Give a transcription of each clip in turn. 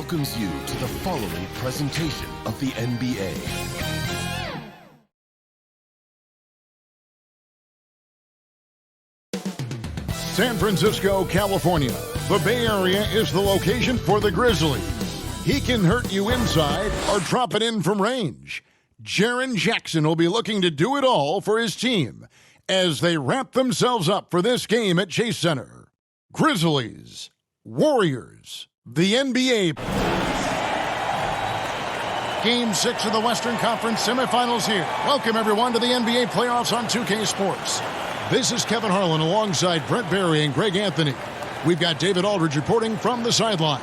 welcomes you to the following presentation of the NBA. San Francisco, California. The Bay Area is the location for the Grizzlies. He can hurt you inside or drop it in from range. Jaren Jackson will be looking to do it all for his team as they wrap themselves up for this game at Chase Center. Grizzlies, Warriors, the NBA. Game 6 of the Western Conference Semifinals here. Welcome, everyone, to the NBA playoffs on 2K Sports. This is Kevin Harlan alongside Brent Barry and Greg Anthony. We've got David Aldridge reporting from the sideline.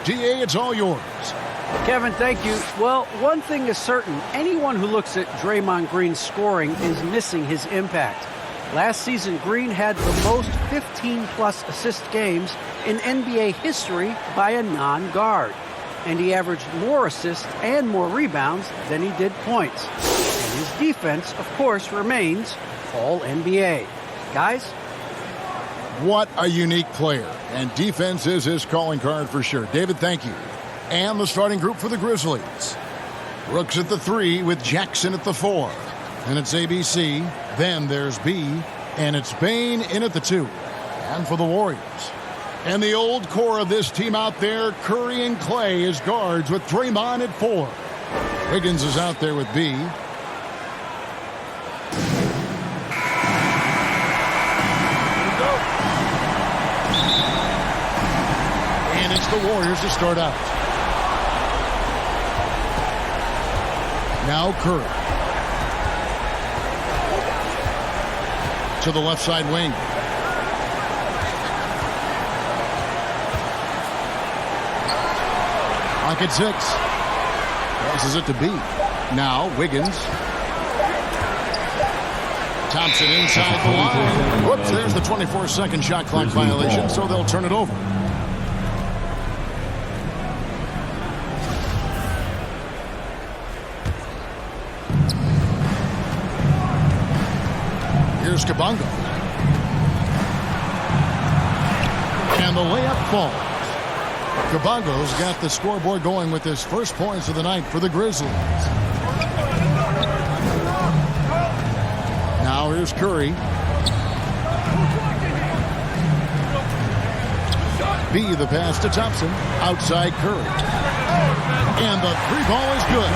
DA, it's all yours. Kevin, thank you. Well, one thing is certain. Anyone who looks at Draymond Green's scoring is missing his impact. Last season, Green had the most 15-plus assist games in NBA history by a non-guard. And he averaged more assists and more rebounds than he did points. And his defense, of course, remains All-NBA. Guys? What a unique player. And defense is his calling card for sure. David, thank you. And the starting group for the Grizzlies. Brooks at the 3 with Jackson at the 4. And it's ABC. Then there's B. And it's Bane in at the 2. And for the Warriors. And the old core of this team out there, Curry and Clay as guards with Draymond at 4. Wiggins is out there with B. And it's the Warriors to start out. Now Curry. To the left side wing. Pocket 6. Passes it to B. Now Wiggins. Thompson inside the line. Whoops, there's the 24-second shot clock violation, so they'll turn it over. Here's Kabongo. And the layup falls. Kabongo's got the scoreboard going with his first points of the night for the Grizzlies. Now here's Curry. B, the pass to Thompson. Outside Curry. And the 3-ball is good.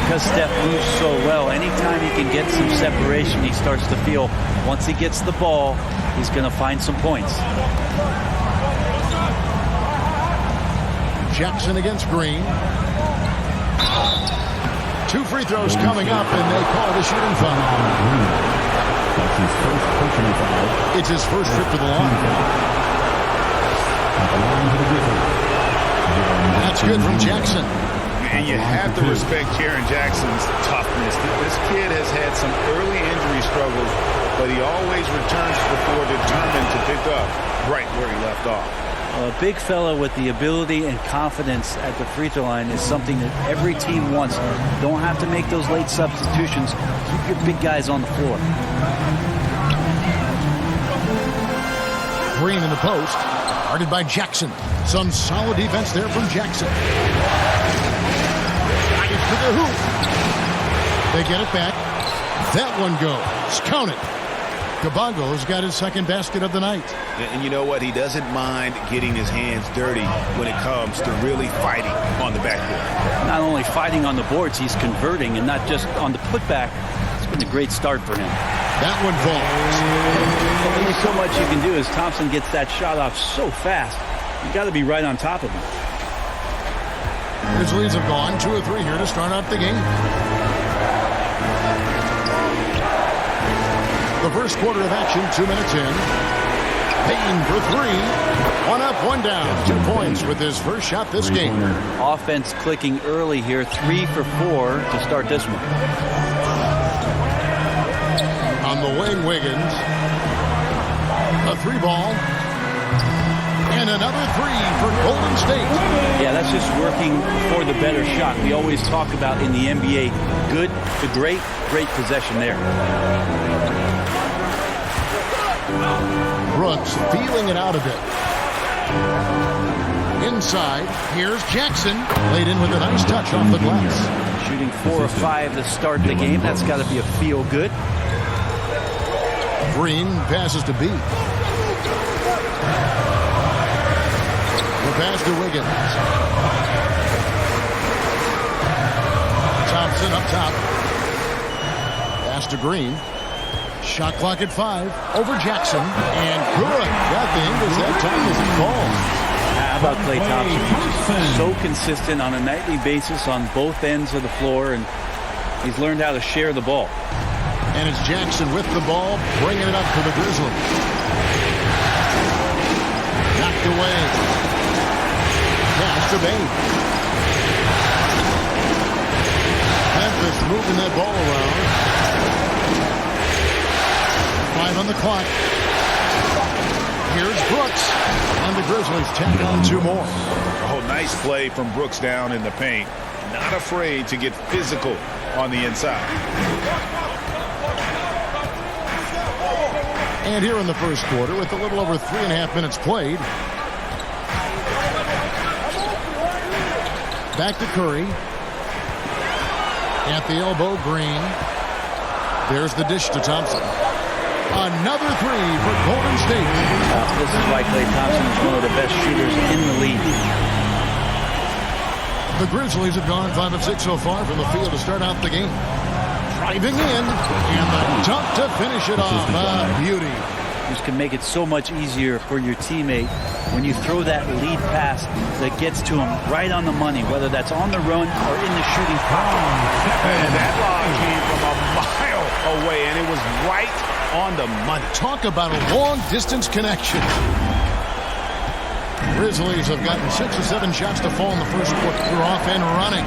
Because Steph moves so well, anytime he can get some separation, he starts to feel once he gets the ball, he's going to find some points. Jackson against Green. 2 free throws coming up, and they call it a shooting foul. That's his first personal foul. It's his first trip to the line. That's good from Jackson. And you have to respect Jaren Jackson's toughness. This kid has had some early injury struggles, but he always returns to the floor determined to pick up right where he left off. A big fella with the ability and confidence at the free throw line is something that every team wants. Don't have to make those late substitutions. Keep your big guys on the floor. Green in the post. Guarded by Jackson. Some solid defense there from Jackson. To the hoop. They get it back. That one goes. Count it. Kabongo's got his second basket of the night. And you know what? He doesn't mind getting his hands dirty when it comes to really fighting on the backboard. Not only fighting on the boards, he's converting, and not just on the putback. It's been a great start for him. That one falls. Only so much you can do as Thompson gets that shot off so fast. You got to be right on top of him. Grizzlies have gone 2 or 3 here to start out the game. The first quarter of action, 2 minutes in. Payton for 3. 1 up, 1 down. 2 points with his first shot this game. Offense clicking early here. 3 for 4 to start this one. On the wing, Wiggins. A 3-ball. And another 3 for Golden State. Yeah, that's just working for the better shot. We always talk about in the NBA, good to great, great possession there. Brooks feeling it out a bit. Inside, here's Jackson. Laid in with a nice touch off the glass. Shooting 4 or 5 to start the game. That's got to be a feel-good. Green passes to B. The pass to Wiggins. Thompson up top. Pass to Green. Shot clock at 5. Over Jackson. And good. Got the English that time as it falls. How about Klay Thompson? He's so consistent on a nightly basis on both ends of the floor, and he's learned how to share the ball. And it's Jackson with the ball, bringing it up to the Grizzlies. Knocked away. Pass to Bain. Memphis moving that ball around. 5 on the clock. Here's Brooks. And the Grizzlies tack on 2 more. Oh, nice play from Brooks down in the paint. Not afraid to get physical on the inside. And here in the first quarter, with a little over 3.5 minutes played. Back to Curry. At the elbow, Green. There's the dish to Thompson. Another 3 for Golden State. This is why Klay Thompson is one of the best shooters in the league. The Grizzlies have gone 5 of 6 so far from the field to start out the game. Driving in, and the dunk to finish it off. Beauty. This can make it so much easier for your teammate when you throw that lead pass that gets to him right on the money, whether that's on the run or in the shooting pocket. And that lob came from a mile away, and it was right on the money. Talk about a long-distance connection. Grizzlies have gotten 6 or 7 shots to fall in the first quarter. They're off and running.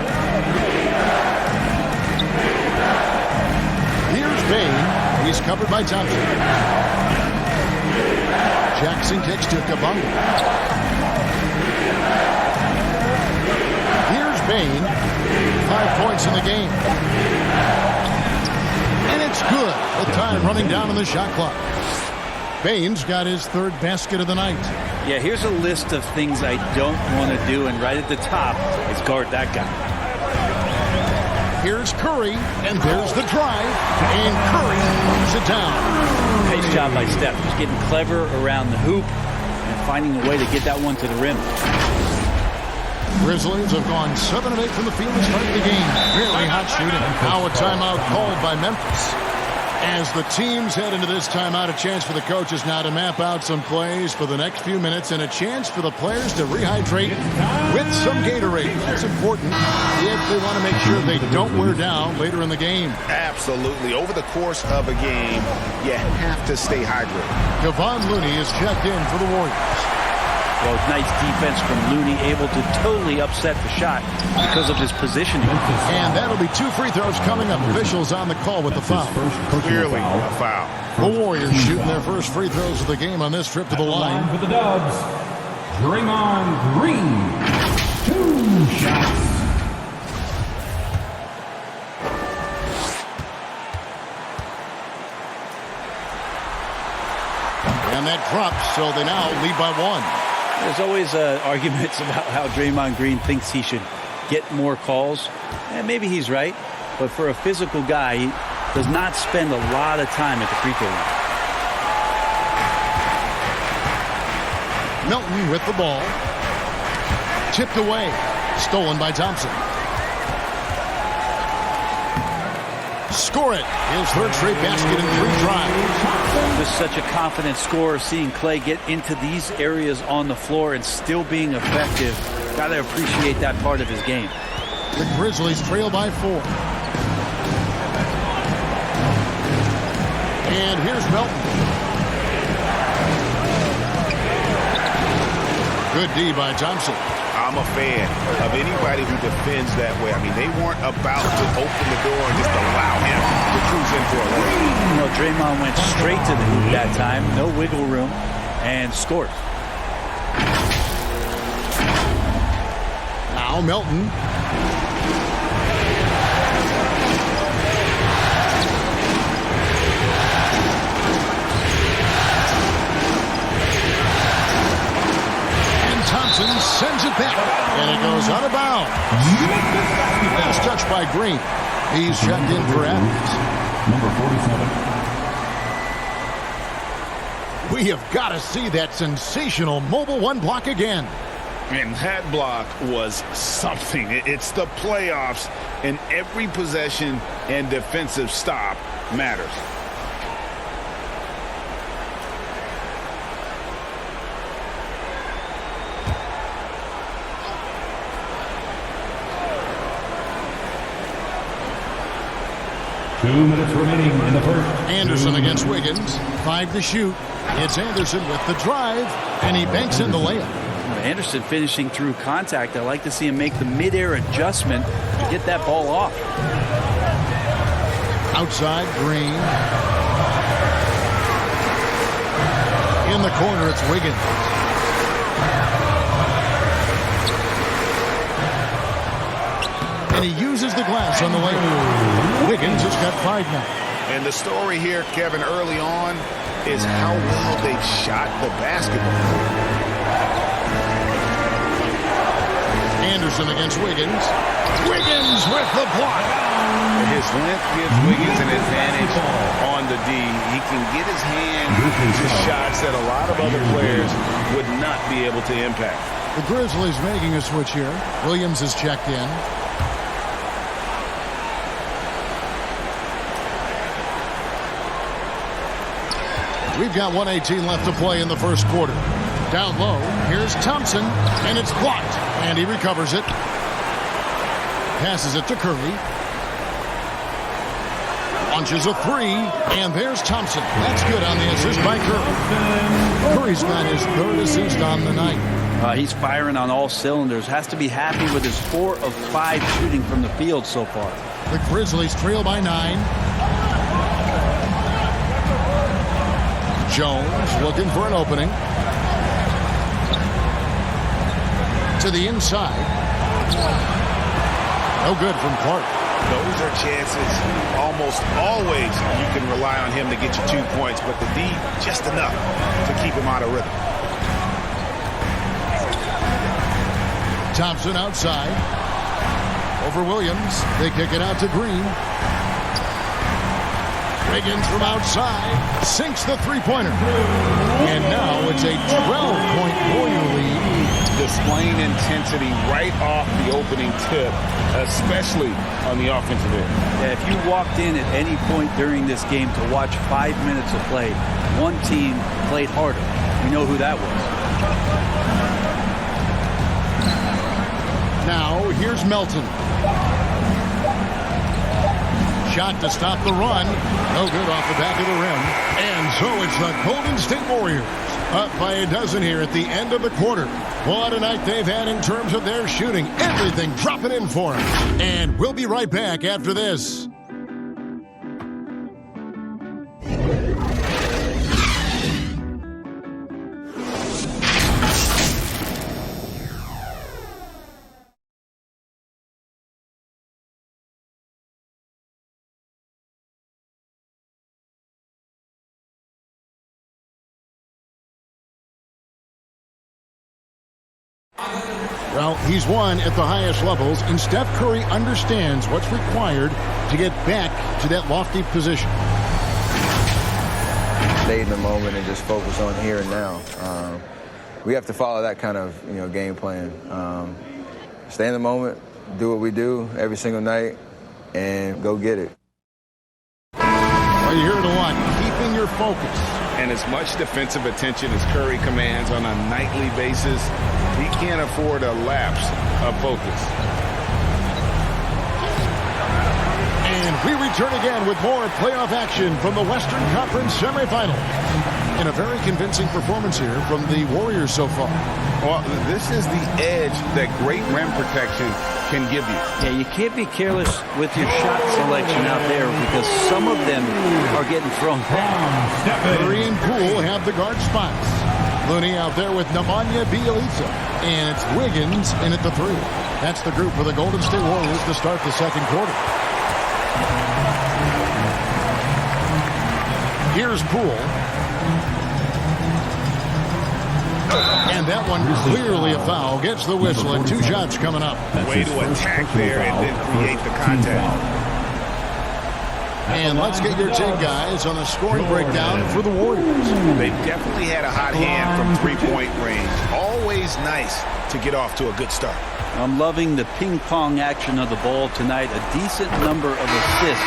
Here's Bain. He's covered by Thompson. Jackson kicks to Kabunga. Here's Bain. 5 points in the game. And it's good. The time running down on the shot clock. Bain's got his 3rd basket of the night. Yeah, here's a list of things I don't want to do, and right at the top is guard that guy. Here's Curry, and there's the drive, and Curry throws it down. Nice job by Steph. Just getting clever around the hoop and finding a way to get that one to the rim. Grizzlies have gone 7 of 8 from the field to start the game. Really hot shooting. Now a timeout called by Memphis. As the teams head into this timeout, a chance for the coaches now to map out some plays for the next few minutes and a chance for the players to rehydrate with some Gatorade. That's important if they want to make sure they don't wear down later in the game. Absolutely. Over the course of a game, you have to stay hydrated. Kevon Looney is checked in for the Warriors. Well, nice defense from Looney, able to totally upset the shot because of his positioning. And that'll be 2 free throws coming up. Officials on the call with the foul. Clearly a foul. The Warriors shooting their first free throws of the game on this trip to the line. For the Dubs, Draymond Green. 2 shots. And that drops, so they now lead by 1. There's always arguments about how Draymond Green thinks he should get more calls. And maybe he's right, but for a physical guy, he does not spend a lot of time at the free throw line. Milton with the ball. Tipped away. Stolen by Thompson. Score it. His 3rd straight basket in 3 drives. Just such a confident scorer, seeing Klay get into these areas on the floor and still being effective. Got to appreciate that part of his game. The Grizzlies trail by 4. And here's Melton. Good D by Thompson. I'm a fan of anybody who defends that way. I mean, they weren't about to open the door and just allow him to cruise in for a layup. You know, Draymond went straight to the hoop that time, no wiggle room, and scored. Now Melton. Thompson sends it back, and it goes out of bounds. Last touch by Green. He's checked in for Adams. Number 47. We have got to see that sensational Mobile One block again. And that block was something. It's the playoffs, and every possession and defensive stop matters. Two minutes remaining in the first. Anderson against Wiggins. 5 to shoot. It's Anderson with the drive, and he banks in the layup. Anderson finishing through contact. I like to see him make the mid-air adjustment to get that ball off. Outside, Green. In the corner, it's Wiggins. And he uses the glass on the layup. Wiggins has got 5 now. And the story here, Kevin, early on is how well they shot the basketball. Anderson against Wiggins. Wiggins with the block. His length gives Wiggins an advantage on the D. He can get his hand to shots that a lot of other players would not be able to impact. The Grizzlies making a switch here. Williams is checked in. We've got 1:18 left to play in the first quarter. Down low, here's Thompson, and it's blocked, and he recovers it. Passes it to Curry. Launches a 3, and there's Thompson. That's good on the assist by Curry. Curry's got his 3rd assist on the night. He's firing on all cylinders. Has to be happy with his 4 of 5 shooting from the field so far. The Grizzlies trail by 9. Jones looking for an opening. To the inside. No good from Clark. Those are chances almost always you can rely on him to get you 2 points, but the D just enough to keep him out of rhythm. Thompson outside. Over Williams. They kick it out to Green. Wiggins from outside sinks the three-pointer. And now it's a 12-point Warrior lead. Displaying intensity right off the opening tip, especially on the offensive end. Yeah, if you walked in at any point during this game to watch 5 minutes of play, one team played harder. We know who that was. Now here's Melton. Shot to stop the run. No good off the back of the rim. And so it's the Golden State Warriors up by a dozen here at the end of the quarter. What a night they've had in terms of their shooting. Everything dropping in for them. And we'll be right back after this. Well, he's won at the highest levels, and Steph Curry understands what's required to get back to that lofty position. Stay in the moment and just focus on here and now. We have to follow that kind of game plan. Stay in the moment, do what we do every single night, and go get it. Well, you hear it a lot, keeping your focus. And as much defensive attention as Curry commands on a nightly basis, he can't afford a lapse of focus. And we return again with more playoff action from the Western Conference Semifinals. And a very convincing performance here from the Warriors so far. Well, this is the edge that great rim protection can give you. Yeah, you can't be careless with your shot selection out there because some of them are getting thrown back. Curry and Poole have the guard spots. Looney out there with Nemanja Bjelica. And it's Wiggins in at the 3. That's the group for the Golden State Warriors to start the second quarter. Here's Poole. And that one clearly a foul. Gets the whistle and 2 shots coming up. Way to attack there and then create the contact. And let's get your take, guys, on the scoring breakdown for the Warriors. They definitely had a hot hand from three-point range. Always nice to get off to a good start. I'm loving the ping-pong action of the ball tonight. A decent number of assists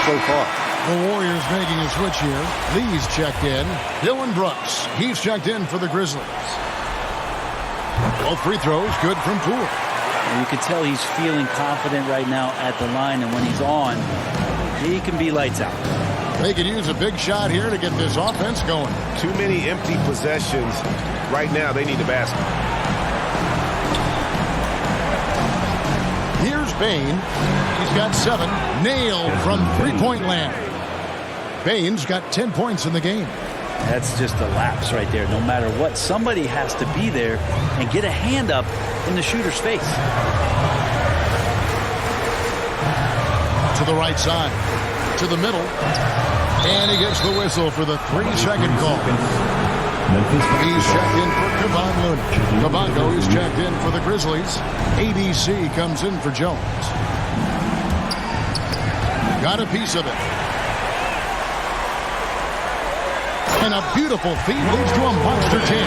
so far. The Warriors making a switch here. Lee's checked in. Dylan Brooks, he's checked in for the Grizzlies. Both free throws good from Poole. And you can tell he's feeling confident right now at the line, and when he's on, he can be lights out. They could use a big shot here to get this offense going. Too many empty possessions. Right now, they need a basket. Here's Bain. He's got 7. Nailed from three-point land. Bain's got 10 points in the game. That's just a lapse right there. No matter what, somebody has to be there and get a hand up in the shooter's face. To the right side. To the middle. And he gets the whistle for the 3-second call. He's checked in for Kevon Looney. Kabongo is checked in for the Grizzlies. ABC comes in for Jones. Got a piece of it. And a beautiful feed leads to a monster 10.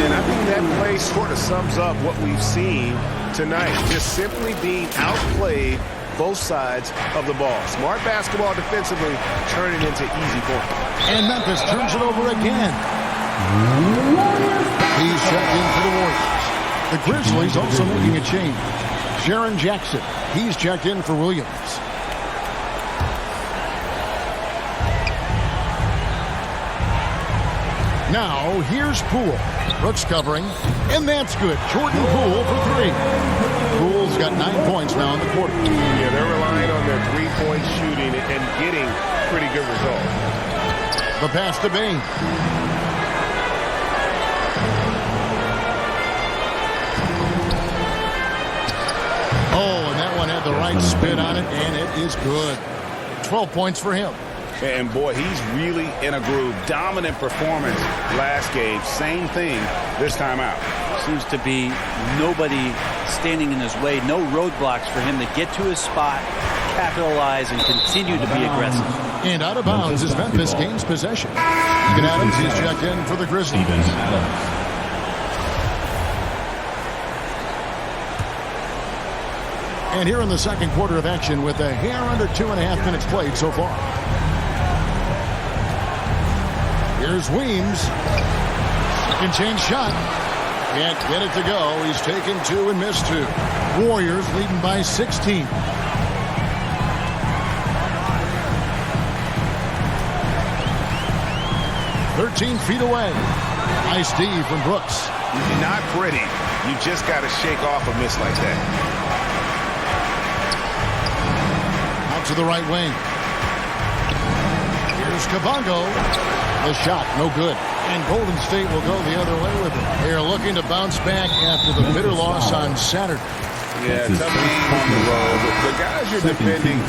And I think that play sort of sums up what we've seen tonight. Just simply being outplayed both sides of the ball. Smart basketball defensively, turning into easy points. And Memphis turns it over again. He's checked in for the Warriors. The Grizzlies also making a change. Jaren Jackson, he's checked in for Williams. Now, here's Poole. Brooks covering, and that's good. Jordan Poole for 3. Poole's got 9 points now in the quarter. Yeah, they're relying on their three-point shooting and getting pretty good results. The pass to Bain. Oh, and that one had the right spin on it, and it is good. 12 points for him. And boy, he's really in a groove. Dominant performance last game. Same thing this time out. Seems to be nobody standing in his way. No roadblocks for him to get to his spot, capitalize, and continue to be aggressive. And out of bounds is Memphis gains possession. Steven Adams is checked in for the Grizzlies. And here in the second quarter of action with a hair under 2.5 minutes played so far. Here's Weems. Second chance shot. Can't get it to go. He's taken 2 and missed 2. Warriors leading by 16. "13 feet away." Nice D from Brooks. Not pretty. You just got to shake off a miss like that. Out to the right wing. Here's Kabongo. The shot, no good. And Golden State will go the other way with it. They are looking to bounce back after the bitter loss on Saturday. Yeah, tough game on the road. The guys you're defending,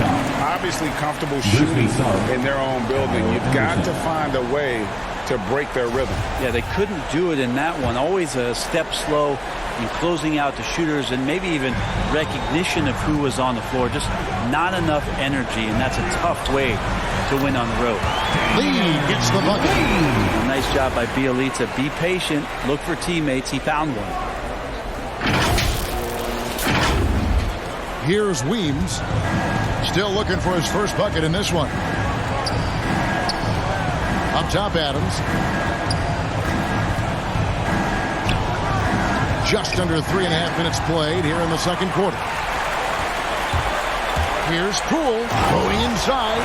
obviously comfortable shooting in their own building. You've got to find a way to break their rhythm. Yeah, they couldn't do it in that one. Always a step slow in closing out the shooters and maybe even recognition of who was on the floor. Just not enough energy, and that's a tough way to win on the road. Lee gets the bucket. Nice job by Bielitsa. Be patient. Look for teammates. He found one. Here's Weems. Still looking for his first bucket in this one. Up top, Adams. Just under 3.5 minutes played here in the second quarter. Here's Poole going inside.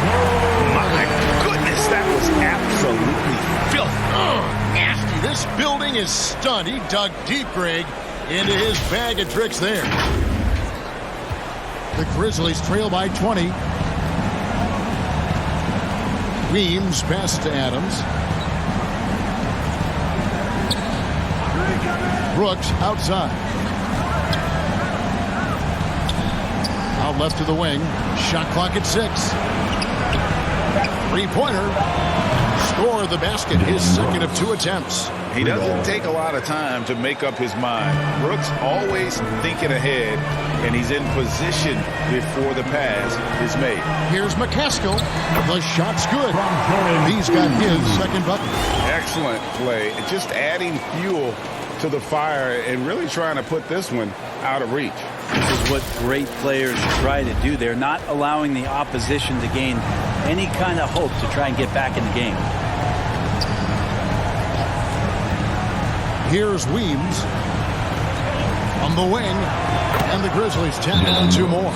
My goodness, that was absolutely filthy. Oh, nasty. This building is stunned. He dug deep, Greg, into his bag of tricks there. The Grizzlies trail by 20. Weems pass to Adams. Brooks outside. Out left to the wing. Shot clock at 6. Three-pointer. score the basket, his second of 2 attempts. He doesn't take a lot of time to make up his mind. Brooks always thinking ahead, and he's in position before the pass is made. Here's McCaskill. The shot's good. He's got his second bucket. Excellent play. Just adding fuel to the fire and really trying to put this one out of reach. This is what great players try to do. They're not allowing the opposition to gain any kind of hope to try and get back in the game. Here's Weems on the wing, and the Grizzlies tap on 2 more.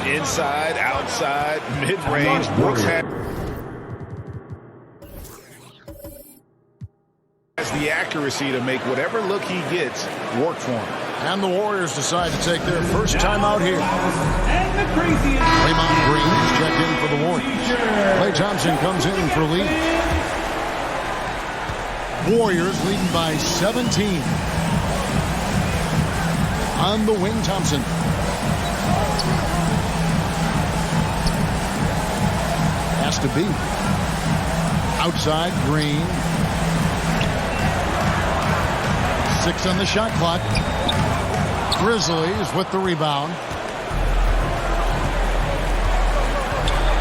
Inside, outside, mid-range. Brooks has the accuracy to make whatever look he gets work for him. And the Warriors decide to take their first time out here. Draymond Green is checked in for the Warriors. Klay Thompson comes in for Lee. Warriors leading by 17. On the wing, Thompson. Has to be. Outside, Green. 6 on the shot clock. Grizzlies with the rebound.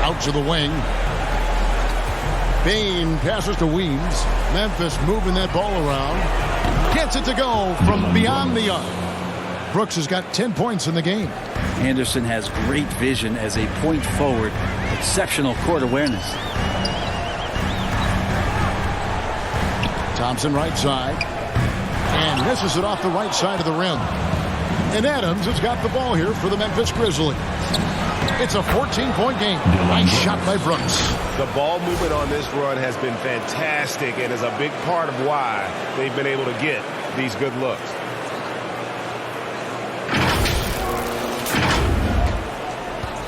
Out to the wing. Bain passes to Weems. Memphis moving that ball around. Gets it to go from beyond the arc. Brooks has got 10 points in the game. Anderson has great vision as a point forward. Exceptional court awareness. Thompson right side. And misses it off the right side of the rim. And Adams has got the ball here for the Memphis Grizzlies. It's a 14-point game. Nice shot by Brooks. The ball movement on this run has been fantastic and is a big part of why they've been able to get these good looks.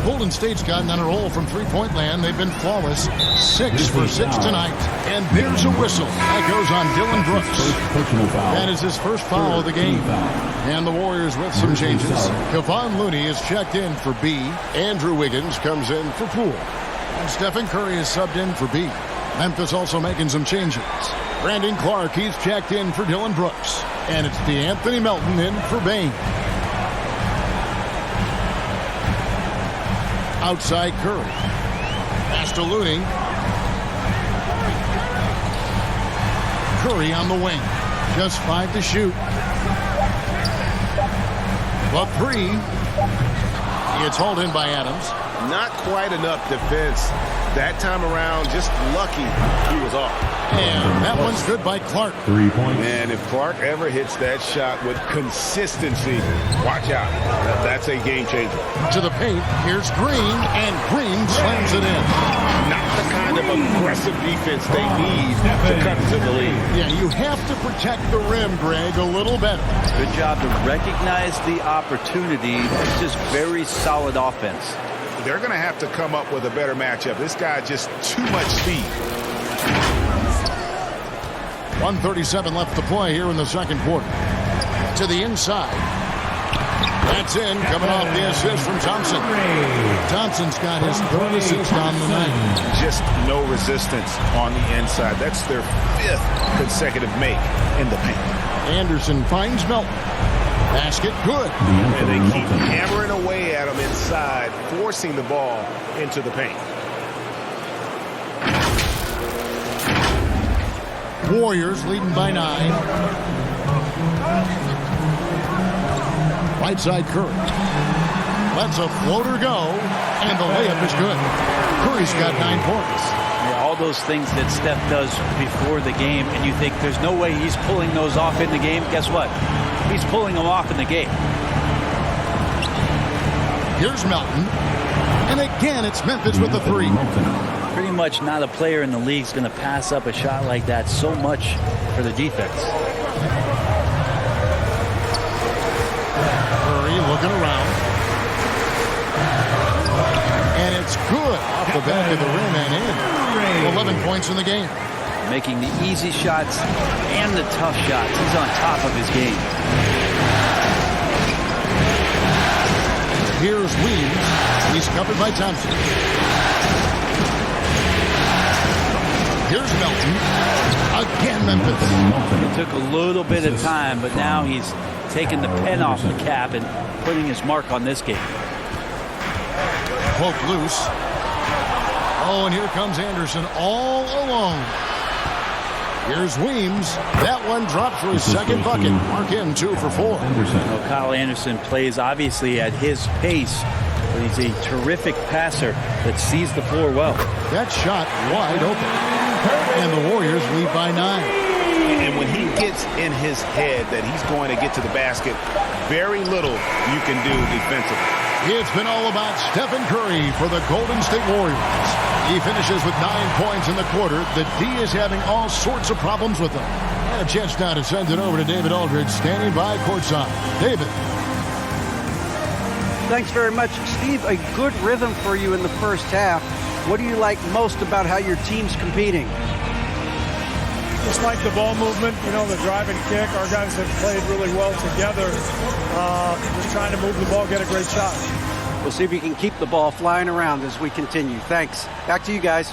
Golden State's gotten on a roll from three-point land. They've been flawless. 6 for 6 tonight. And there's a whistle. That goes on Dylan Brooks. That is his first foul of the game. And the Warriors with some changes. Kevon Looney is checked in for B. Andrew Wiggins comes in for Poole. And Stephen Curry is subbed in for B. Memphis also making some changes. Brandon Clark, he's checked in for Dylan Brooks. And it's DeAnthony Melton in for Bain. Outside Curry. Pass to Looney. Curry on the wing. Just 5 to shoot. The 3. It's hauled in by Adams. Not quite enough defense that time around. Just lucky he was off. And that one's good by Clark. 3 points. And if Clark ever hits that shot with consistency, watch out. That's a game changer. To the paint. Here's Green. And Green slams it in. Not the kind of aggressive defense they need to cut into the lead. Yeah, you have to protect the rim, Greg, a little better. Good job to recognize the opportunity. It's just very solid offense. They're going to have to come up with a better matchup. This guy just too much speed. 1:37 left to play here in the second quarter. To the inside. That's in, coming off the assist from Thompson. Thompson's got his 3rd assist on the night. Just no resistance on the inside. That's their 5th consecutive make in the paint. Anderson finds Melton. Basket good. And they keep hammering away at him inside, forcing the ball into the paint. Warriors leading by 9. Right side Curry. Lets a floater go, and the layup is good. Curry's got 9 points. Yeah, all those things that Steph does before the game, and you think there's no way he's pulling those off in the game. Guess what? He's pulling them off in the game. Here's Melton. And again, it's Memphis with the 3. Pretty much not a player in the league is going to pass up a shot like that so much for the defense. Curry looking around. And it's good off the back of the rim and in. 11 points in the game. Making the easy shots and the tough shots. He's on top of his game. Here's Weems. He's covered by Thompson. Here's Melton. Again, Memphis. It took a little bit of time, but now he's taking the pen off the cap and putting his mark on this game. Poke loose. Oh, and here comes Anderson all alone. Here's Weems. That one dropped for his second bucket. Mark him 2 for 4. Kyle Anderson plays obviously at his pace, but he's a terrific passer that sees the floor well. That shot wide open. And the Warriors lead by 9. And when he gets in his head that he's going to get to the basket, very little you can do defensively. It's been all about Stephen Curry for the Golden State Warriors. He finishes with 9 points in the quarter. The D is having all sorts of problems with him. And a chance now to send it over to David Aldridge, standing by courtside. David. Thanks very much, Steve. A good rhythm for you in the first half. What do you like most about how your team's competing? Just like the ball movement, you know, the drive and kick. Our guys have played really well together. Just trying to move the ball, get a great shot. We'll see if we can keep the ball flying around as we continue. Thanks. Back to you guys.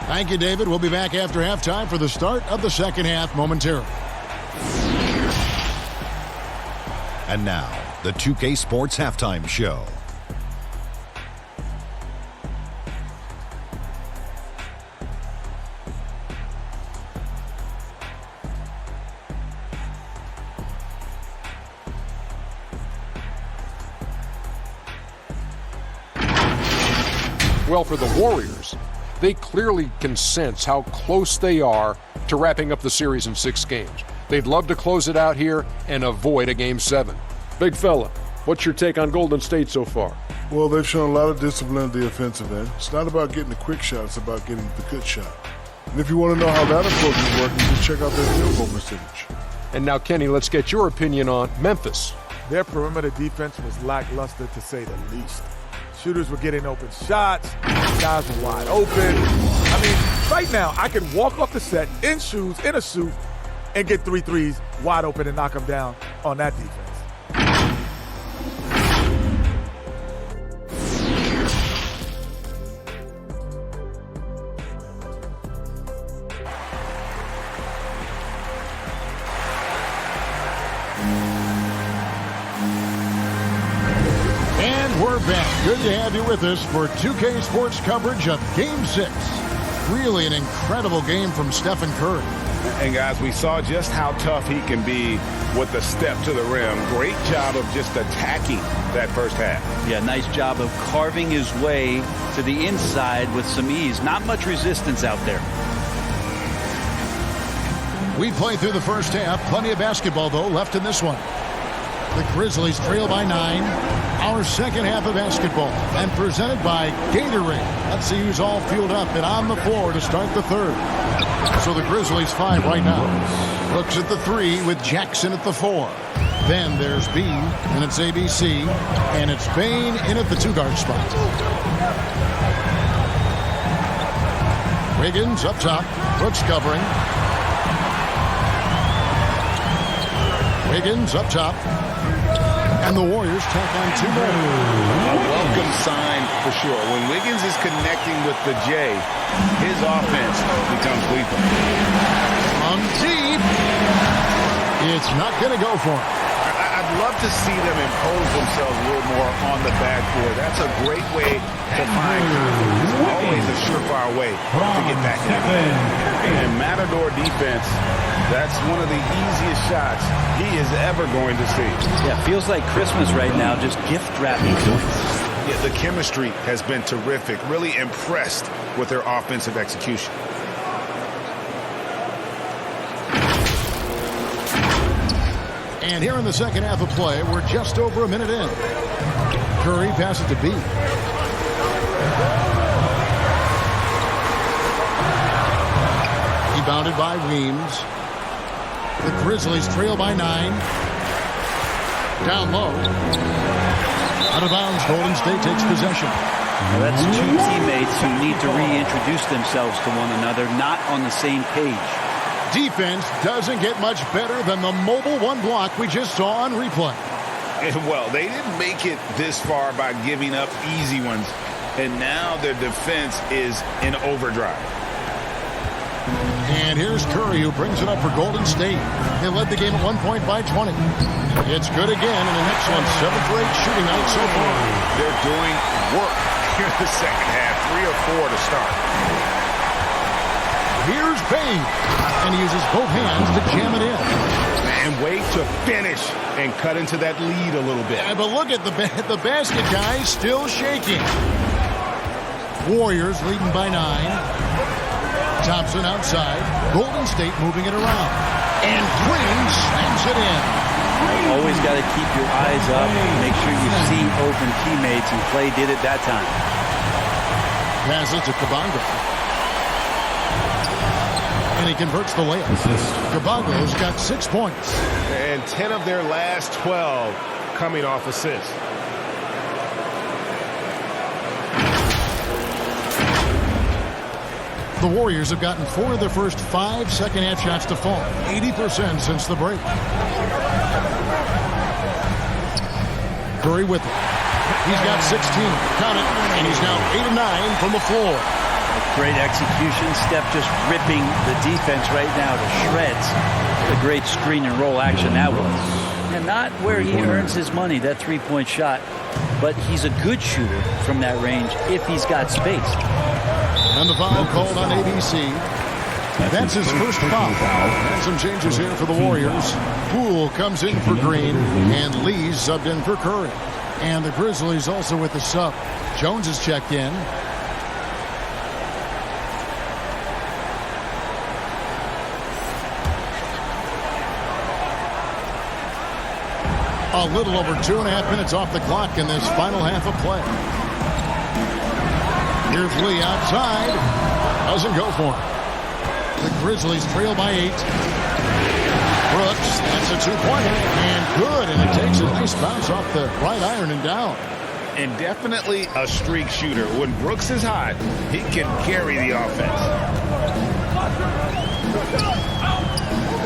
Thank you, David. We'll be back after halftime for the start of the second half momentarily. And now, the 2K Sports Halftime Show. Well, for the Warriors, they clearly can sense how close they are to wrapping up the series in 6 games. They'd love to close it out here and avoid a Game 7. Big fella, what's your take on Golden State so far? Well, they've shown a lot of discipline at the offensive end. It's not about getting the quick shot, it's about getting the good shot. And if you want to know how that approach is working, just check out their field goal percentage. And now, Kenny, let's get your opinion on Memphis. Their perimeter defense was lackluster, to say the least. Shooters were getting open shots. Guys were wide open. I mean, right now, I can walk off the set in shoes, in a suit, and get 3 threes wide open and knock them down on that defense. We're back. Good to have you with us for 2K Sports coverage of Game 6. Really an incredible game from Stephen Curry. And guys, we saw just how tough he can be with the step to the rim. Great job of just attacking that first half. Yeah, nice job of carving his way to the inside with some ease. Not much resistance out there. We played through the first half. Plenty of basketball, though, left in this one. The Grizzlies trail by 9. Our second half of basketball, and presented by Gatorade. Let's see who's all fueled up and on the floor to start the third. So the Grizzlies 5 right now. Brooks at the 3 with Jackson at the 4. Then there's B, and it's ABC, and it's Bain in at the 2-guard spot. Wiggins up top. Brooks covering. Wiggins up top. And the Warriors tack on 2 more. A welcome sign for sure. When Wiggins is connecting with the J, his offense becomes lethal. On deep. It's not going to go for him. I'd love to see them impose themselves a little more on the backboard. That's a great way to find confidence. It's always a surefire way to get back in the game. And Matador defense, that's one of the easiest shots he is ever going to see. Yeah, feels like Christmas right now, just gift wrapping points. Yeah, the chemistry has been terrific. Really impressed with their offensive execution. And here in the second half of play, we're just over a minute in. Curry passes to B. Rebounded by Weems. The Grizzlies trail by 9. Down low. Out of bounds, Golden State takes possession. Well, that's 2 teammates who need to reintroduce themselves to one another, not on the same page. Defense doesn't get much better than the mobile 1 block we just saw on replay. And well, they didn't make it this far by giving up easy ones. And now their defense is in overdrive. And here's Curry, who brings it up for Golden State. They led the game at 1 point by 20. It's good again, and an excellent 7 for 8 shooting night so far. They're doing work here in the second half. 3 or 4 to start. Here's Babe, and he uses both hands to jam it in. And wait to finish and cut into that lead a little bit. Yeah, but look at the basket guy still shaking. Warriors leading by 9. Thompson outside. Golden State moving it around. And Green slams it in. Always got to keep your eyes up. Make sure you see open teammates, and Clay did it that time. Passes to Kabongo. And he converts the layup. Kabongo's got 6 points. And 10 of their last 12 coming off assists. The Warriors have gotten 4 of their first 5 second-half shots to fall. 80% since the break. Curry with it. He's got 16. Count it. And he's now 8 of 9 from the floor. Great execution. Steph just ripping the defense right now to shreds. What a great screen and roll action that was. And not where he earns his money, that three-point shot. But he's a good shooter from that range if he's got space. And the foul called on ABC. That's his first foul. And some changes here for the Warriors. Poole comes in for Green, and Lee's subbed in for Curry. And the Grizzlies also with the sub. Jones is checked in. A little over 2.5 minutes off the clock in this final half of play. Here's Lee outside. Doesn't go for it. The Grizzlies trail by 8. Brooks, that's a 2-pointer. And good. And it takes a nice bounce off the right iron and down. And definitely a streak shooter. When Brooks is hot, he can carry the offense.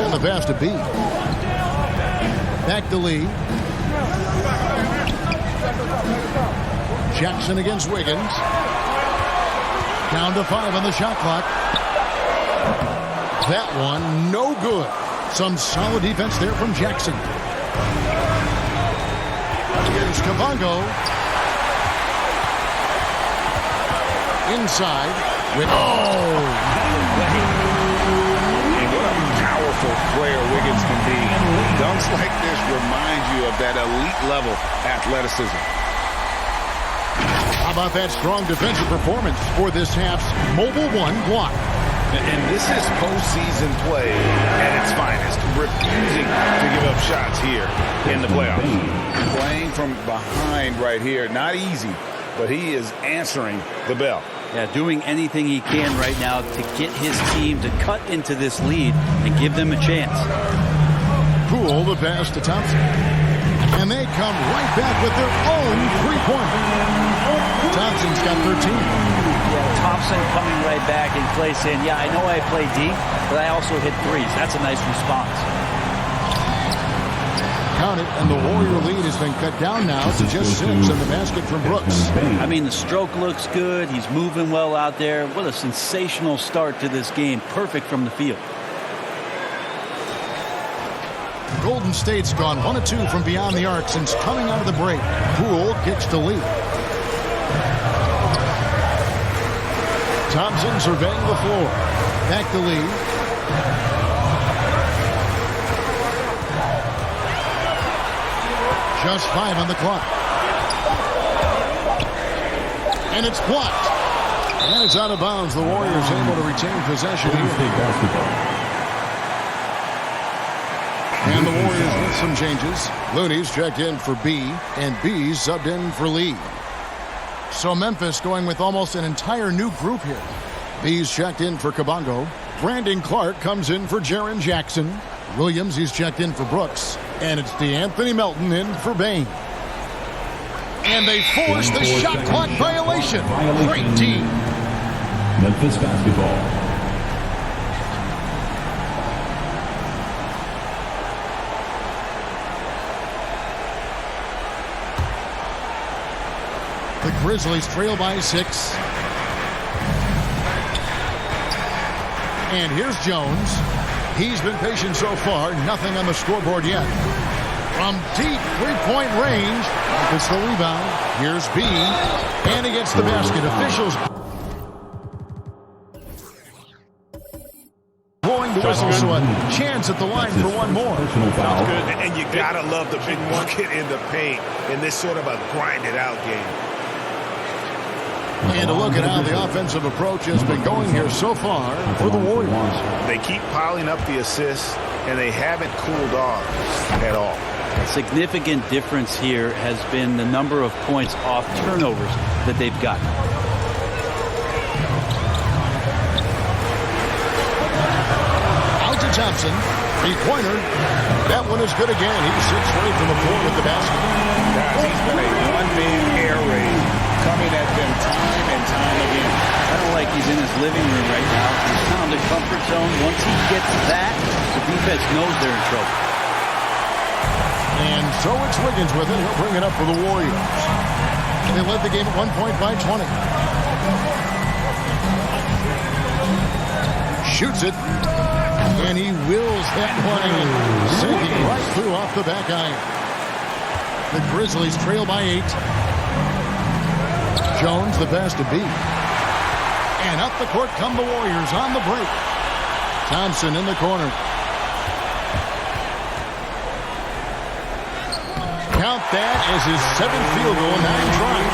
And the pass to B. Back to Lee. Jackson against Wiggins. Down to 5 on the shot clock. That one, no good. Some solid defense there from Jackson. Here's Kabongo. Inside. With What a powerful player Wiggins can be. Dunks like this remind you of that elite level athleticism. How about that strong defensive performance for this half's Mobile 1 block? And this is postseason play at its finest. Refusing to give up shots here in the playoffs. Playing from behind right here. Not easy, but he is answering the bell. Yeah, doing anything he can right now to get his team to cut into this lead and give them a chance. Poole the pass to Thompson. And they come right back with their own three-pointer. Thompson's got 13. Yeah, Thompson coming right back and Clay saying, yeah, I know I play D, but I also hit threes. That's a nice response. Count it, and the Warrior lead has been cut down now to just 6 in the basket from Brooks. I mean, the stroke looks good. He's moving well out there. What a sensational start to this game. Perfect from the field. Golden State's gone 1 of 2 from beyond the arc since coming out of the break. Poole kicks to Lee. Thompson surveying the floor. Back to Lee. Just 5 on the clock. And it's blocked. And it's out of bounds. The Warriors able to retain possession here. And the Warriors with some changes. Looney's checked in for B, and B's subbed in for Lee. So Memphis going with almost an entire new group here. B's checked in for Kabongo. Brandon Clark comes in for Jaren Jackson. Williams, he's checked in for Brooks. And it's DeAnthony Melton in for Bain. And they force the shot clock violation. Great team. Memphis basketball. The Grizzlies trail by 6. And here's Jones. He's been patient so far. Nothing on the scoreboard yet. From deep three-point range. It's the rebound. Here's B. And he gets the basket. Officials blowing the whistle, so a chance at the line for one more. Sounds good. And you got to love the big bucket in the paint in this sort of a grinded-out game. And a look at how the offensive approach has been going here so far for the Warriors. They keep piling up the assists, and they haven't cooled off at all. A significant difference here has been the number of points off turnovers that they've gotten. Out to Thompson. Three-pointer. That one is good again. He sits straight from the floor with the basket. Guys, he's been a one-man air raid coming at them time and time again. Kind of like he's in his living room right now. He's found a comfort zone. Once he gets that, the defense knows they're in trouble. And so it's Wiggins with it. He'll bring it up for the Warriors. They led the game at 1 point by 20. Shoots it. And he wills that one in. Sinking right through off the back iron. The Grizzlies trail by 8. Jones the pass to B. And up the court come the Warriors on the break. Thompson in the corner. Count that as his 7th field goal in 9 tries.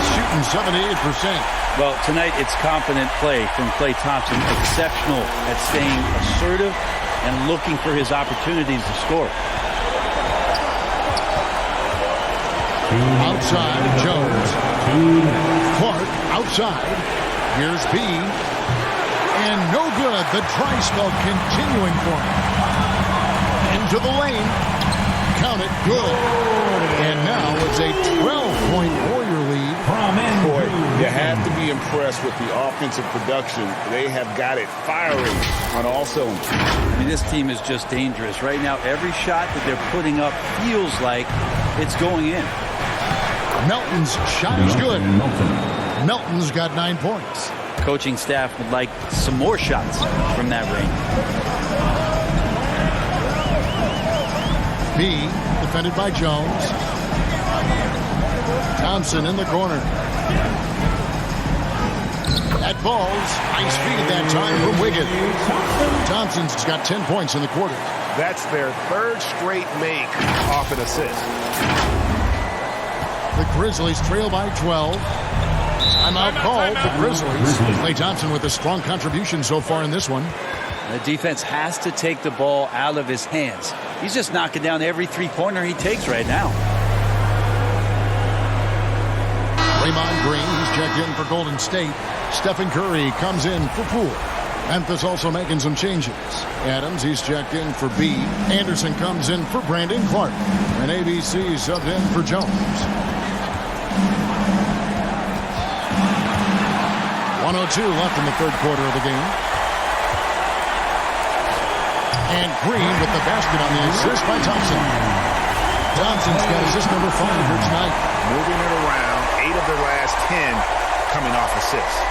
Shooting 78%. Well, tonight it's confident play from Klay Thompson. Exceptional at staying assertive and looking for his opportunities to score. Outside, Jones. Clark outside. Here's B. And no good. The dry spell continuing for him. Into the lane. Count it. Good. And now it's a 12-point Warrior lead. Boy, you have to be impressed with the offensive production. They have got it firing on all cylinders. I mean, this team is just dangerous. Right now, every shot that they're putting up feels like it's going in. Melton's shot is good. Melton's got 9 points. Coaching staff would like some more shots from that range. B, defended by Jones. Thompson in the corner. That ball's nice feed that time from Wiggins. Thompson's got 10 points in the quarter. That's their 3rd straight make off an assist. The Grizzlies trail by 12. Timeout called the Grizzlies. Klay Thompson with a strong contribution so far in this one. The defense has to take the ball out of his hands. He's just knocking down every three-pointer he takes right now. Draymond Green, he's checked in for Golden State. Stephen Curry comes in for Poole. Memphis also making some changes. Adams, he's checked in for B. Anderson comes in for Brandon Clark. And ABC subbed in for Jones. 1:02 left in the 3rd quarter of the game. And Green with the basket on the assist by Thompson. Thompson's got assist number 5 here tonight. Moving it around, 8 of their last 10 coming off assists.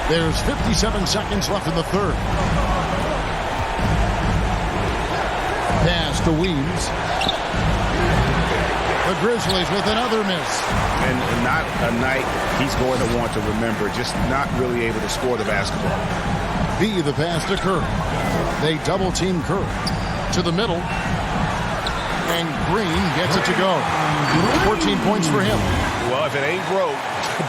There's 57 seconds left in the 3rd. Pass to Weems. The Grizzlies with another miss. And not a night he's going to want to remember, just not really able to score the basketball. B, the pass to Curry. They double-team Curry. To the middle. And Green gets it to go. 14 points for him. Well, if it ain't broke,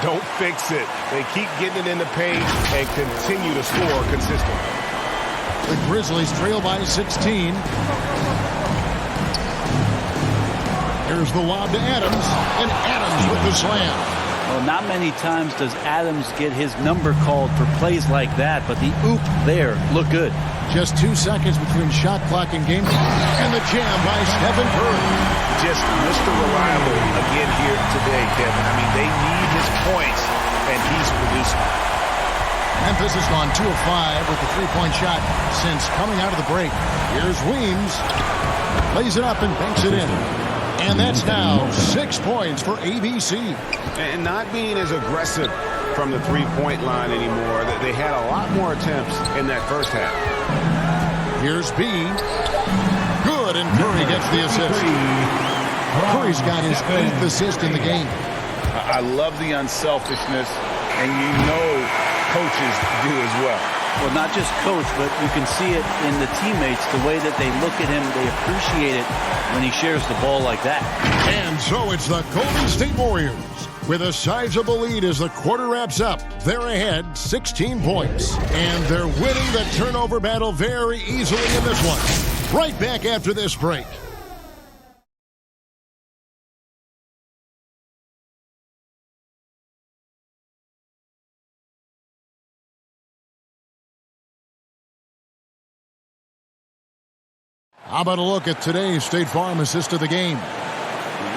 don't fix it. They keep getting it in the paint and continue to score consistently. The Grizzlies trail by 16. Here's the lob to Adams, and Adams with the slam. Well, not many times does Adams get his number called for plays like that, but the oop there looked good. Just 2 seconds between shot clock and game clock, and the jam by Stephen Curry. Just Mr. Reliable again here today, Kevin. I mean, they need his points, and he's producing. Memphis has gone 2 of 5 with the three-point shot since coming out of the break. Here's Weems. Lays it up and banks it in. And that's now 6 points for ABC. And not being as aggressive from the three-point line anymore. They had a lot more attempts in that first half. Here's B. Good, and Curry gets the assist. Curry's got his 8th assist in the game. I love the unselfishness, and you know coaches do as well. Well, not just coach, but you can see it in the teammates, the way that they look at him. They appreciate it when he shares the ball like that. And so it's the Golden State Warriors with a sizable lead as the quarter wraps up. They're ahead 16 points, and they're winning the turnover battle very easily in this one. Right back after this break. How about a look at today's State Farm assist of the game?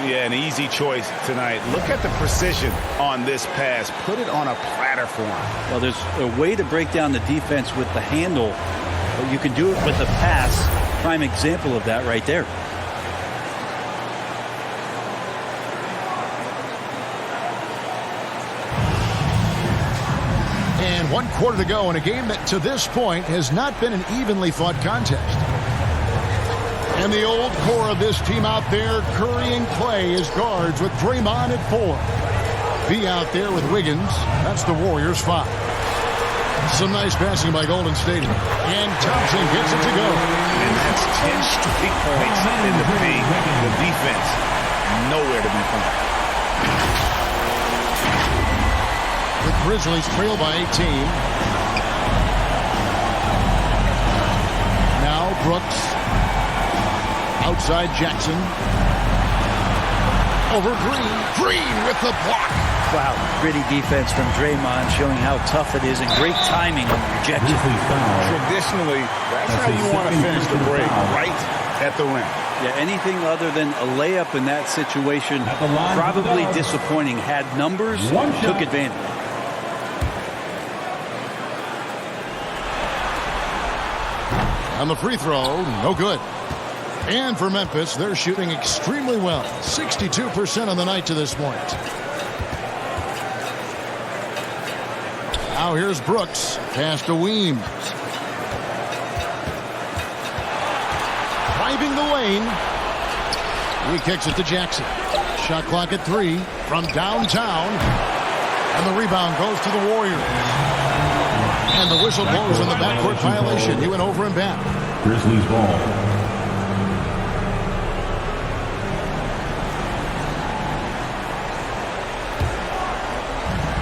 Yeah, an easy choice tonight. Look at the precision on this pass. Put it on a platter for him. Well, there's a way to break down the defense with the handle, but you can do it with the pass. Prime example of that right there. And 1 quarter to go in a game that to this point has not been an evenly fought contest. And the old core of this team out there, Curry and Clay as guards with Draymond at 4. B out there with Wiggins. That's the Warriors' 5. Some nice passing by Golden State. And Thompson gets it to go. And that's 10 straight points in the paint. The defense, nowhere to be found. The Grizzlies trail by 18. Now Brooks. Outside Jackson. Over Green. Green with the block. Wow, gritty defense from Draymond, showing how tough it is, and great timing on the rejection. Traditionally, that's how you want to finish the break, right at the rim. Yeah, anything other than a layup in that situation, probably disappointing. Had numbers, took advantage. On the free throw, no good. And for Memphis, they're shooting extremely well. 62% on the night to this point. Now here's Brooks. Pass to Weems. Driving the lane. He kicks it to Jackson. Shot clock at 3 from downtown. And the rebound goes to the Warriors. And the whistle blows on the backcourt violation. He went over and back. Grizzlies ball.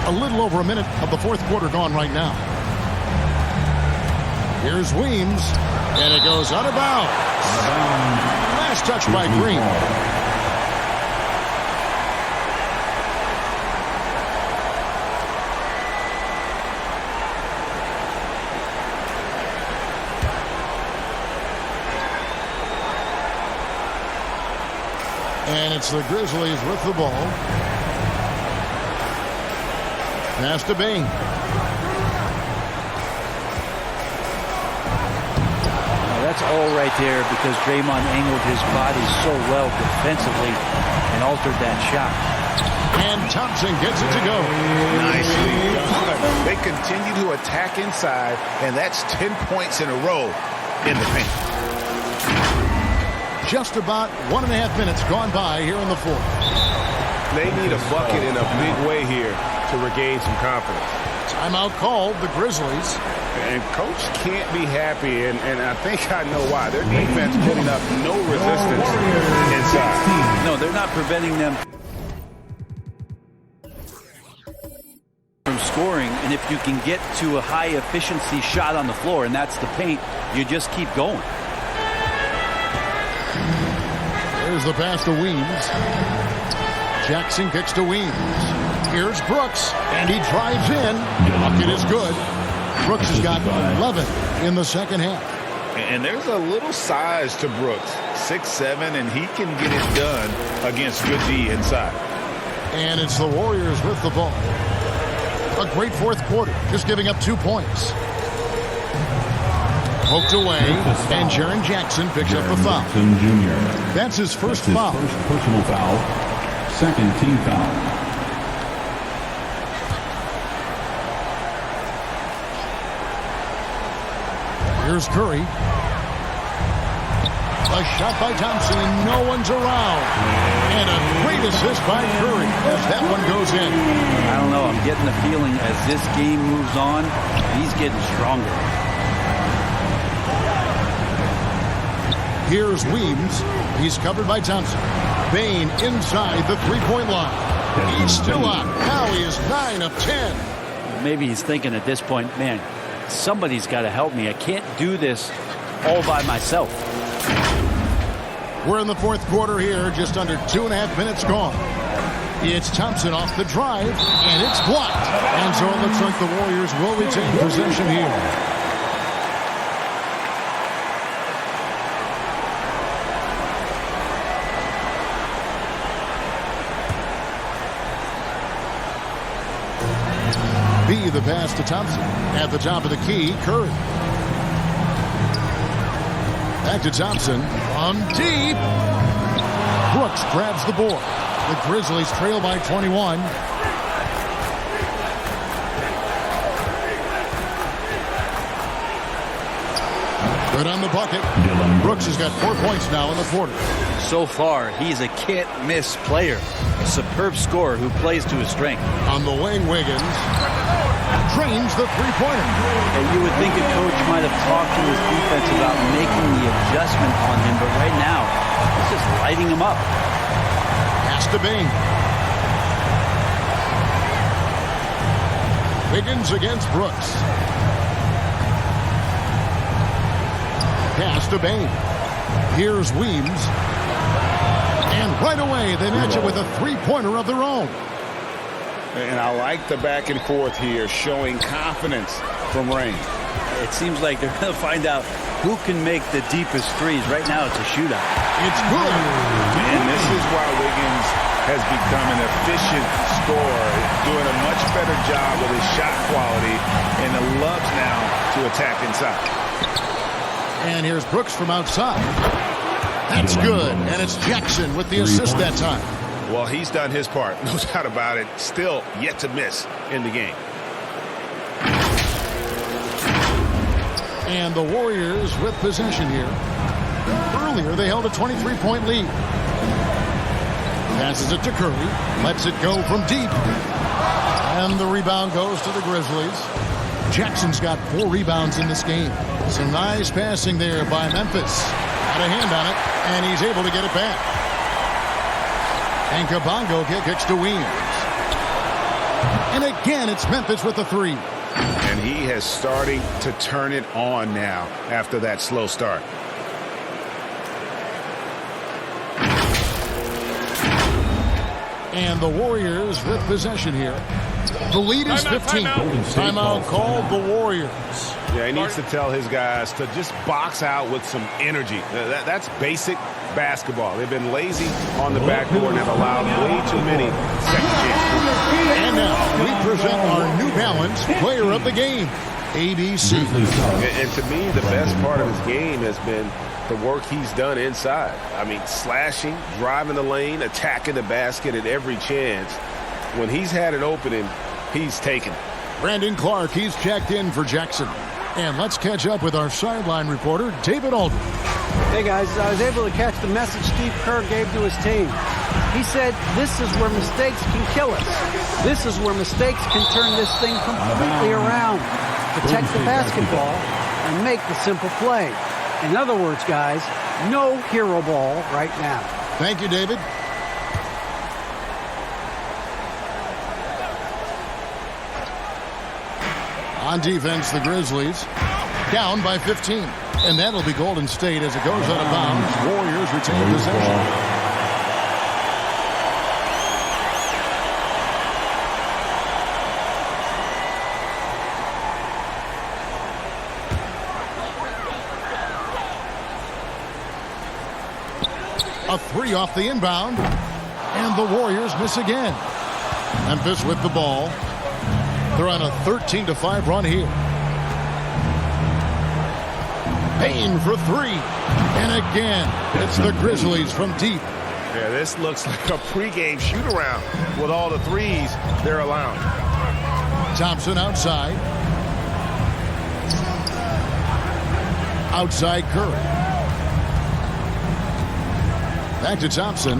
A little over a minute of the fourth quarter gone right now. Here's Weems, and it goes out of bounds. Last touch by Green. And it's the Grizzlies with the ball. Pass to Bing. That's all right there because Draymond angled his body so well defensively and altered that shot. And Thompson gets it to go. Nicely done. They continue to attack inside, and that's 10 points in a row in the paint. Just about 1.5 minutes gone by here in the fourth. They need a bucket in a big way here to regain some confidence. Timeout called, the Grizzlies. And coach can't be happy, and I think I know why. Their defense putting up no resistance inside. No, they're not preventing them from scoring, and if you can get to a high-efficiency shot on the floor, and that's the paint, you just keep going. There's the pass to Weems. Jackson kicks to Weems. Here's Brooks, and he drives in. Bucket is good. Brooks has got 11 in the second half. And there's a little size to Brooks, 6'7", and he can get it done against good D inside. And it's the Warriors with the ball. A great fourth quarter, just giving up 2 points. Poked away, and Jaren Jackson picks up the foul. That's his first foul. First personal foul, second team foul. Here's Curry. A shot by Thompson, and no one's around. And a great assist by Curry as that one goes in. I don't know. I'm getting the feeling as this game moves on, he's getting stronger. Here's Weems. He's covered by Thompson. Bain inside the three-point line. He's still up. Now he is 9 of 10. Maybe he's thinking at this point, man, somebody's got to help me. I can't do this all by myself. We're in the fourth quarter here, just under 2.5 minutes gone. It's Thompson off the drive, and it's blocked. And so it looks like the Warriors will retain possession here. B, the pass to Thompson. At the top of the key, Curry. Back to Thompson. On deep. Brooks grabs the board. The Grizzlies trail by 21. Good on the bucket. Brooks has got 4 points now in the quarter. So far, he's a can't-miss player. A superb scorer who plays to his strength. On the wing, Wiggins drains the three-pointer. And you would think a coach might have talked to his defense about making the adjustment on him, but right now, he's just lighting him up. Pass to Bain. Wiggins against Brooks. Pass to Bain. Here's Weems. And right away, they match it with a three-pointer of their own. And I like the back and forth here, showing confidence from Rain. It seems like they're going to find out who can make the deepest threes. Right now, it's a shootout. It's good. And this is why Wiggins has become an efficient scorer, doing a much better job with his shot quality, and loves now to attack inside. And here's Brooks from outside. That's good. And it's Jackson with the assist that time. Well, he's done his part, no doubt about it. Still yet to miss in the game. And the Warriors with possession here. Earlier, they held a 23-point lead. Passes it to Curry. Lets it go from deep. And the rebound goes to the Grizzlies. Jackson's got 4 rebounds in this game. Some nice passing there by Memphis. Had a hand on it, and he's able to get it back. And Kabongo kicks to Weems. And again, it's Memphis with the 3. And he has starting to turn it on now after that slow start. And the Warriors with possession here. The lead is 15. Timeout called the Warriors. Yeah, he needs to tell his guys to just box out with some energy. That's basic basketball. They've been lazy on the backboard and have allowed way too many second chances. And now we present our New Balance player of the game, ABC. And to me, the best part of his game has been the work he's done inside. I mean, slashing, driving the lane, attacking the basket at every chance. When he's had an opening, he's taken it. Brandon Clark, he's checked in for Jackson. And let's catch up with our sideline reporter, David Aldridge. Hey, guys, I was able to catch the message Steve Kerr gave to his team. He said, this is where mistakes can kill us. This is where mistakes can turn this thing completely around. Protect the basketball and make the simple play. In other words, guys, no hero ball right now. Thank you, David. On defense, the Grizzlies down by 15. And that'll be Golden State as it goes out of bounds. Warriors retain possession. A 3 off the inbound. And the Warriors miss again. Memphis with the ball. They're on a 13-5 run here. Payne for 3. And again, it's the Grizzlies from deep. Yeah, this looks like a pregame shoot-around with all the threes they're allowing. Thompson outside. Outside Curry. Back to Thompson.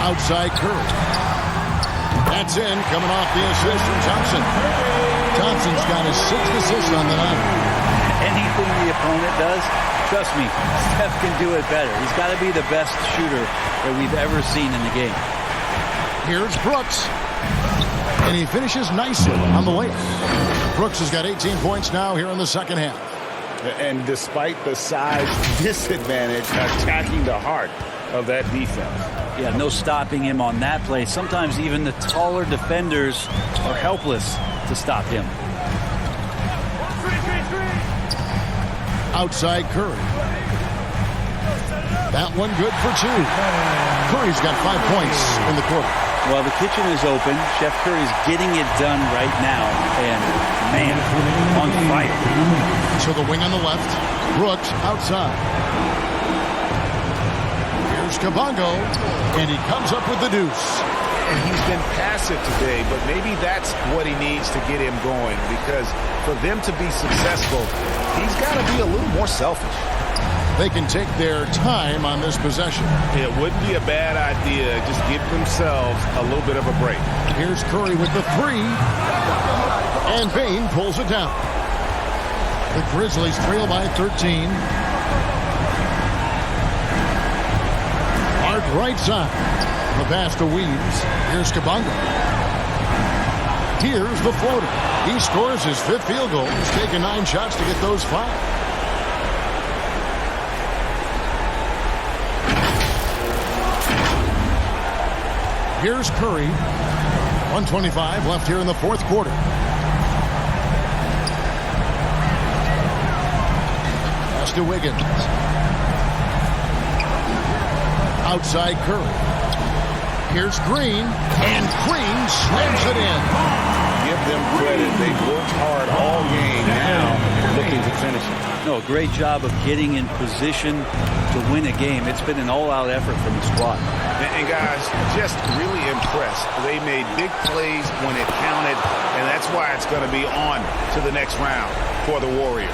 Outside Curry. That's in, coming off the assist from Thompson. Thompson's got his 6th assist on the night. Anything the opponent does, trust me, Steph can do it better. He's got to be the best shooter that we've ever seen in the game. Here's Brooks. And he finishes nicely on the layup. Brooks has got 18 points now here in the second half. And despite the size disadvantage, attacking the heart of that defense. Yeah, no stopping him on that play. Sometimes even the taller defenders are helpless to stop him. Outside Curry. That one good for 2. Curry's got 5 points in the quarter. Well, the kitchen is open. Chef Curry's getting it done right now. And, man, on fire. So the wing on the left. Brooks outside. Here's Kabongo. And he comes up with the deuce. And he's been passive today, but maybe that's what he needs to get him going. Because for them to be successful, he's got to be a little more selfish. They can take their time on this possession. It wouldn't be a bad idea. Just give themselves a little bit of a break. Here's Curry with the 3. And Payne pulls it down. The Grizzlies trail by 13. Hard right side. The pass to Weaves. Here's Kabongo. Here's the floater. He scores his 5th field goal. He's taken 9 shots to get those 5. Here's Curry. 1:25 left here in the 4th quarter. Pass to Wiggins. Outside Curry. Here's Green. And Green slams it in. Give them credit. They've worked hard all game. Now looking to finish it. No, great job of getting in position to win a game. It's been an all-out effort from the squad. And guys, just really impressed. They made big plays when it counted, and that's why it's going to be on to the next round for the Warriors.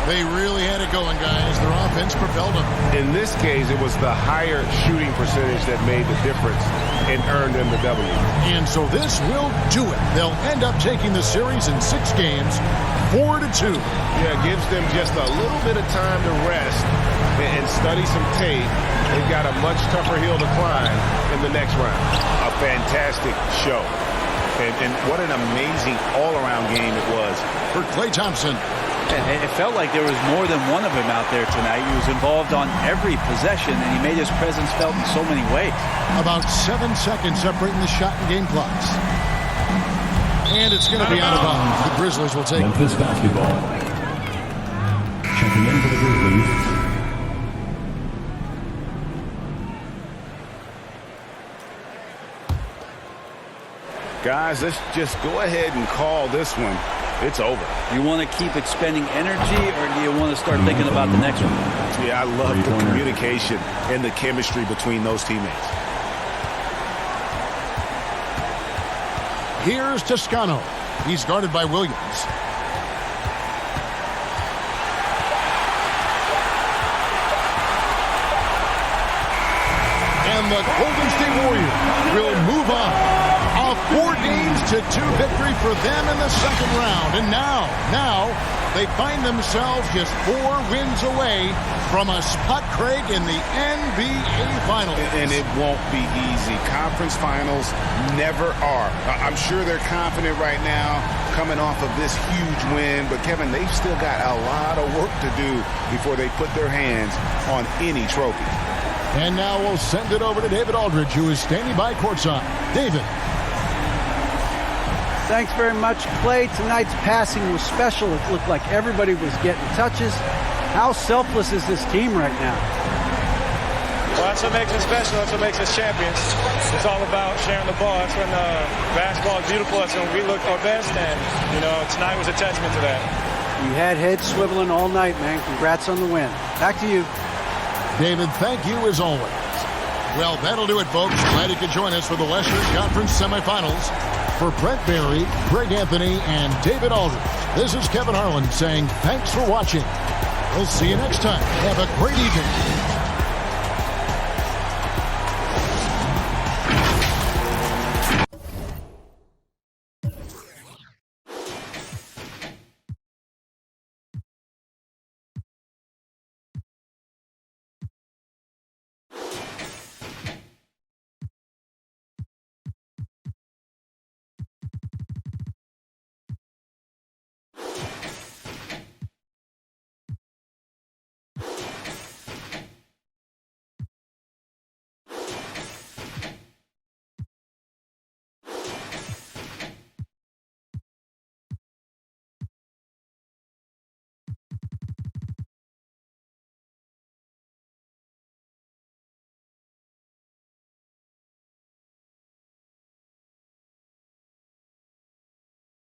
They really had it going, guys. Their offense propelled them. In this case, it was the higher shooting percentage that made the difference and earned them the W. And so this will do it. They'll end up taking the series in 6 games, 4-2. Yeah, it gives them just a little bit of time to rest and study some tape. They've got a much tougher hill to climb in the next round. A fantastic show. And what an amazing all-around game it was. For Klay Thompson. It felt like there was more than one of him out there tonight. He was involved on every possession, and he made his presence felt in so many ways. About 7 seconds separating the shot and game clocks. And it's going to be out of bounds. The Grizzlies will take Memphis basketball. Checking in for the Grizzlies. Guys, let's just go ahead and call this one. It's over. You want to keep expending energy, or do you want to start thinking about the next one? Yeah, I love the communication and the chemistry between those teammates. Here's Toscano. He's guarded by Williams. And the Golden State Warriors will move on. A 4-2 victory for them in the second round. And now they find themselves just 4 wins away from a spot, Craig, in the NBA Finals. And it won't be easy. Conference finals never are. I'm sure they're confident right now coming off of this huge win. But, Kevin, they've still got a lot of work to do before they put their hands on any trophy. And now we'll send it over to David Aldridge, who is standing by courtside. David. Thanks very much, Klay. Tonight's passing was special. It looked like everybody was getting touches. How selfless is this team right now? Well, that's what makes it special. That's what makes us champions. It's all about sharing the ball. That's when basketball is beautiful. That's when we look our best. And, tonight was a testament to that. You had heads swiveling all night, man. Congrats on the win. Back to you. David, thank you as always. Well, that'll do it, folks. Glad you could join us for the Western Conference Semifinals. For Brent Barry, Greg Anthony, and David Aldridge, this is Kevin Harlan saying thanks for watching. We'll see you next time. Have a great evening.